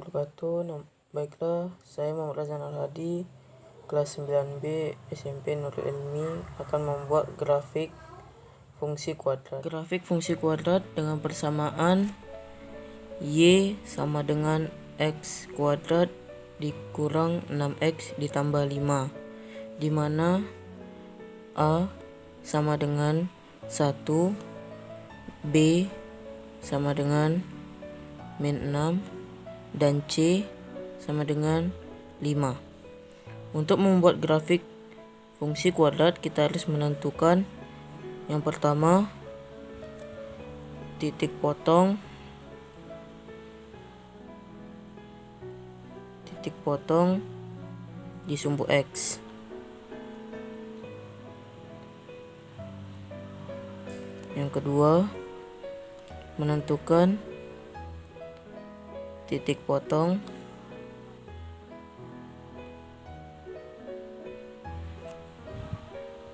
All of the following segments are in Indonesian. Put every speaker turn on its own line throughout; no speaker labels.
wabarakatuh. Baiklah, saya Muhammad Razan Al-Hadi, kelas 9B SMP Nurul Ilmi, akan membuat grafik fungsi kuadrat. Grafik fungsi kuadrat dengan persamaan Y sama dengan X kuadrat dikurang 6X ditambah 5, di mana A sama dengan 1, B sama dengan min 6, dan C sama dengan 5. Untuk membuat grafik fungsi kuadrat, kita harus menentukan yang pertama titik potong di sumbu X. Yang kedua, menentukan titik potong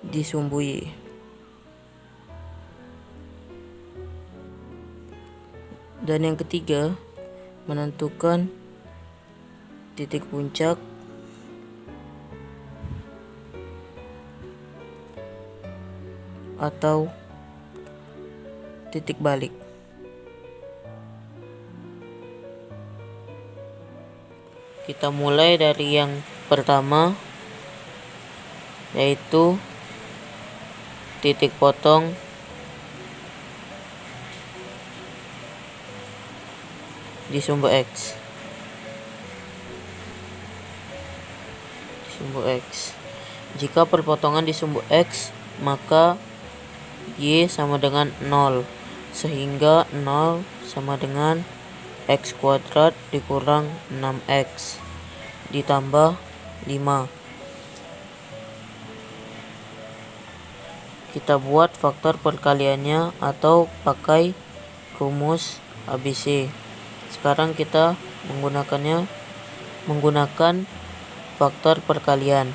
di sumbu Y. Dan yang ketiga, menentukan titik puncak atau titik balik. Kita mulai dari yang pertama, yaitu titik potong di sumbu X. Jika perpotongan di sumbu X, maka Y sama dengan 0, sehingga 0 sama dengan X kuadrat dikurang 6X ditambah 5. Kita buat faktor perkaliannya atau pakai rumus ABC. Sekarang kita menggunakan faktor perkalian.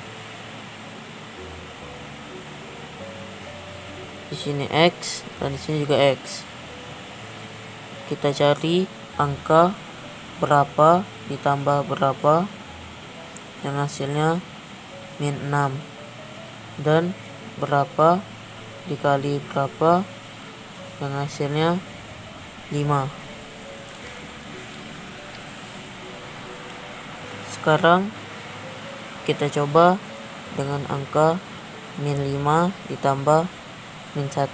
Di sini X dan di sini juga X. Kita cari angka berapa ditambah berapa yang hasilnya min 6, dan berapa dikali berapa yang hasilnya 5. Sekarang kita coba dengan angka min 5 ditambah min 1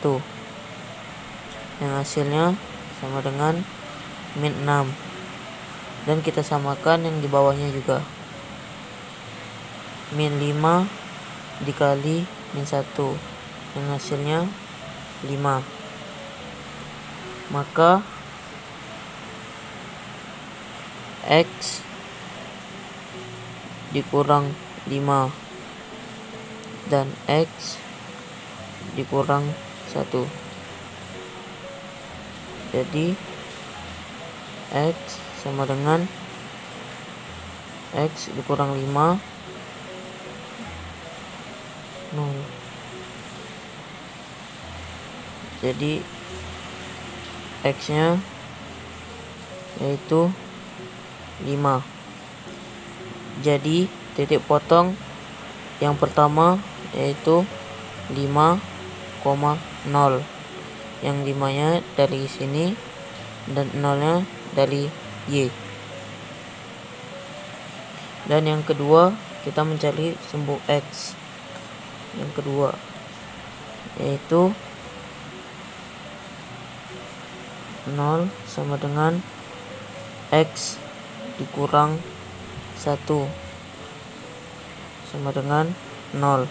yang hasilnya sama dengan min 6, dan kita samakan yang di bawahnya juga. Min 5 dikali min 1 yang hasilnya 5. Maka X dikurang 5 dan X dikurang 1. Jadi X sama dengan X dikurang 5, 0. Jadi X nya yaitu 5. Jadi titik potong yang pertama yaitu 5,0. Yang 5 nya dari sini dan 0 nya dari Y. Dan yang kedua, kita mencari sumbu X yang kedua, yaitu 0 sama dengan X dikurang 1 sama dengan 0,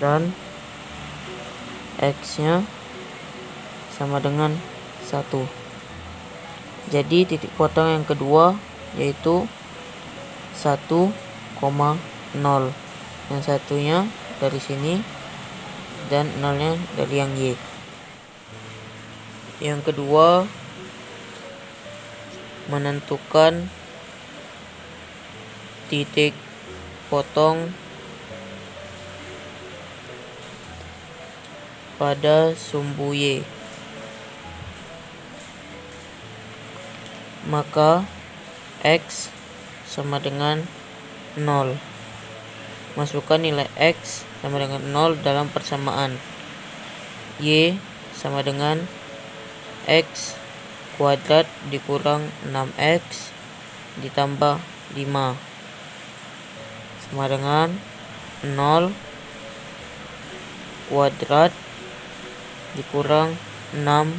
dan X nya sama dengan 1. Jadi titik potong yang kedua yaitu 1,0. Yang satunya dari sini dan 0 nya dari yang Y. Yang kedua, menentukan titik potong pada sumbu Y. maka X sama dengan 0. Masukkan nilai X sama dengan 0 dalam persamaan. Y sama dengan X kuadrat dikurang 6X ditambah 5 sama dengan 0 kuadrat dikurang 6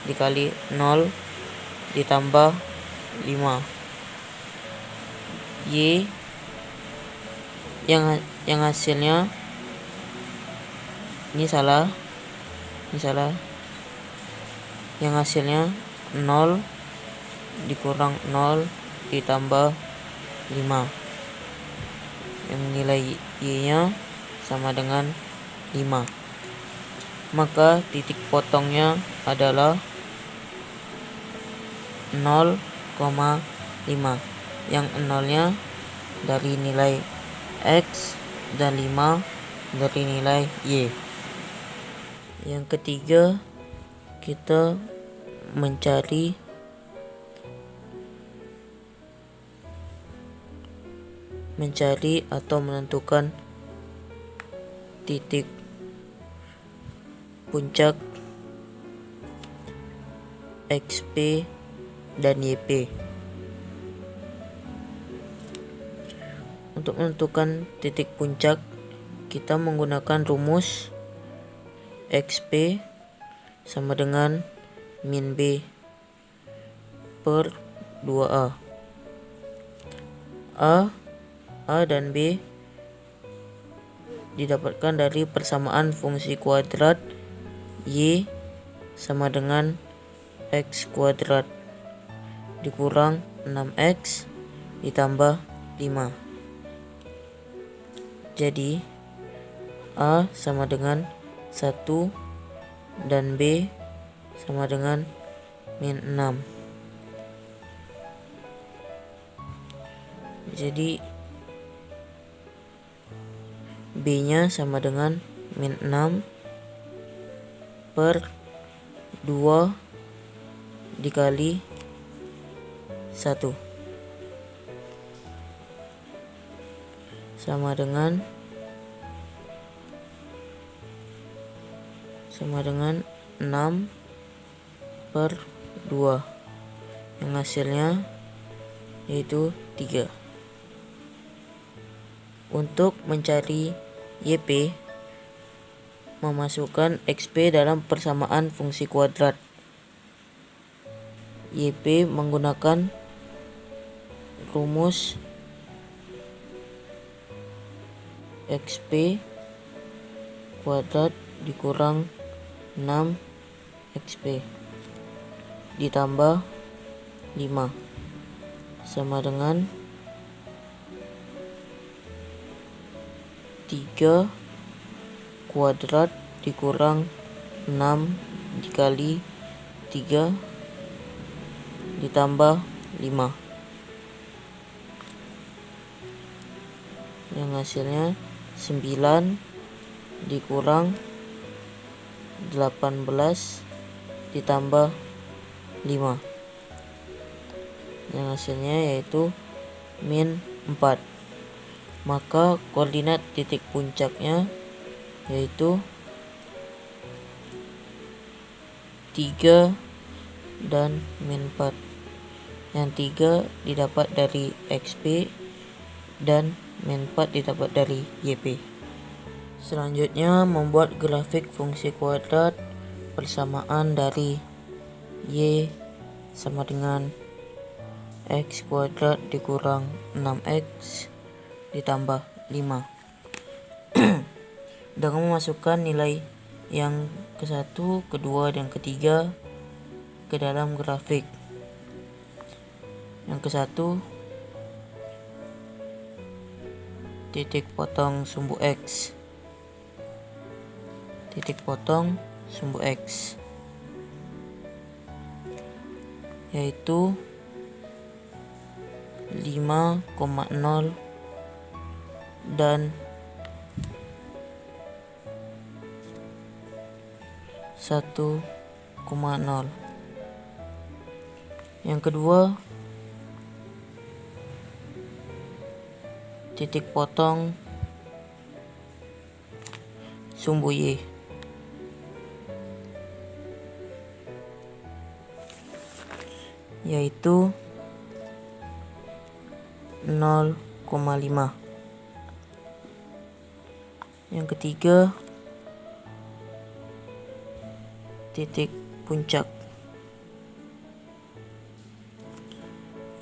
dikali 0 ditambah 5. Y yang hasilnya ini salah. Yang hasilnya 0 dikurang 0 ditambah 5. Yang nilai Y-nya sama dengan 5. Maka titik potongnya adalah 0,5. Yang 0-nya dari nilai X dan 5 dari nilai Y. Yang ketiga, kita mencari atau menentukan titik puncak XP dan YP. Untuk menentukan titik puncak, kita menggunakan rumus XP sama dengan min B per 2A. A dan B didapatkan dari persamaan fungsi kuadrat Y sama dengan X kuadrat dikurang 6X ditambah 5. Jadi A sama dengan 1 dan B sama dengan min 6. Jadi B nya sama dengan min 6 per 2 dikali 1 sama dengan 6 per 2, yang hasilnya yaitu 3. Untuk mencari YP, memasukkan XP dalam persamaan fungsi kuadrat. YP menggunakan rumus XP kuadrat dikurang 6 XP ditambah 5 sama dengan 3 kuadrat dikurang 6 dikali 3 ditambah 5, yang hasilnya 9 dikurang 18 ditambah 5, yang hasilnya yaitu min 4. Maka koordinat titik puncaknya yaitu 3 dan min 4. Yang 3 didapat dari XP dan min 4 didapat dari YP. Selanjutnya, membuat grafik fungsi kuadrat persamaan dari Y sama dengan X kuadrat dikurang 6X ditambah 5 dengan memasukkan nilai yang ke-1, kedua, dan ketiga ke dalam grafik. Yang ke-1, titik potong sumbu X. Titik potong sumbu X yaitu 5,0 dan 1,0. Yang kedua, titik potong sumbu Y, yaitu 0,5. Yang ketiga, titik puncak,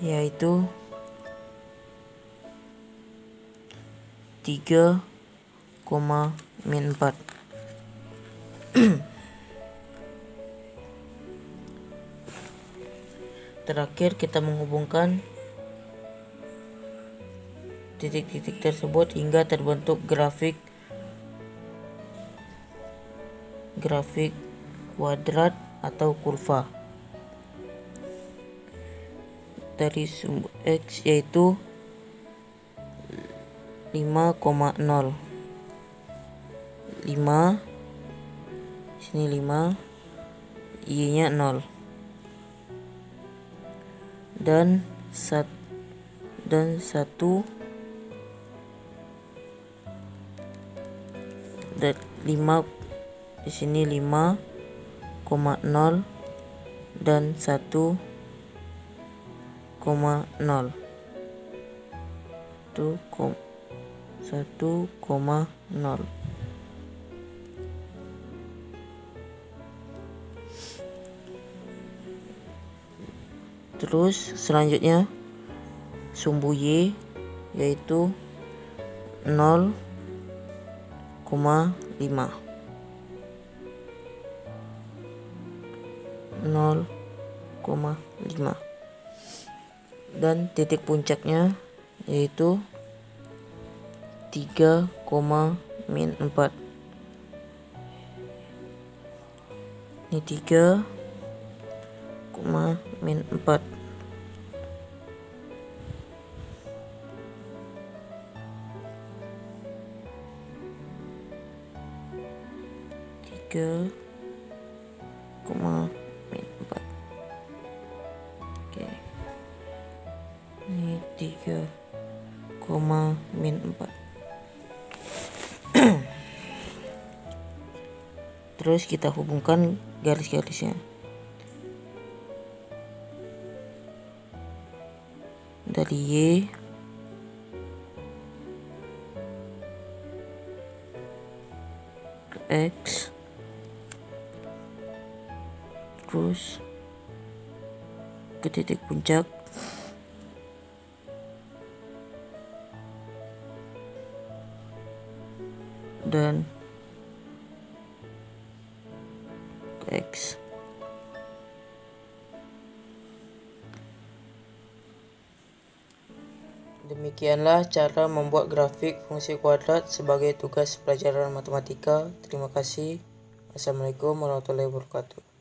yaitu 3,-4. Terakhir, kita menghubungkan titik-titik tersebut hingga terbentuk grafik kuadrat atau kurva dari sumbu X, yaitu 5,0. 5, sini 5, Y-nya 0, dan 1 dan 5, di sini 5,0 dan 1,0. 1,0. Terus selanjutnya sumbu Y, yaitu 0,5. Dan titik puncaknya yaitu 3,-4. Ini 3,-4. Oke, ini 3,-4. Terus kita hubungkan garis-garisnya. Dari Y ke X, terus ke titik puncak, dan ke X. Demikianlah cara membuat grafik fungsi kuadrat sebagai tugas pelajaran matematika. Terima kasih. Assalamualaikum warahmatullahi wabarakatuh.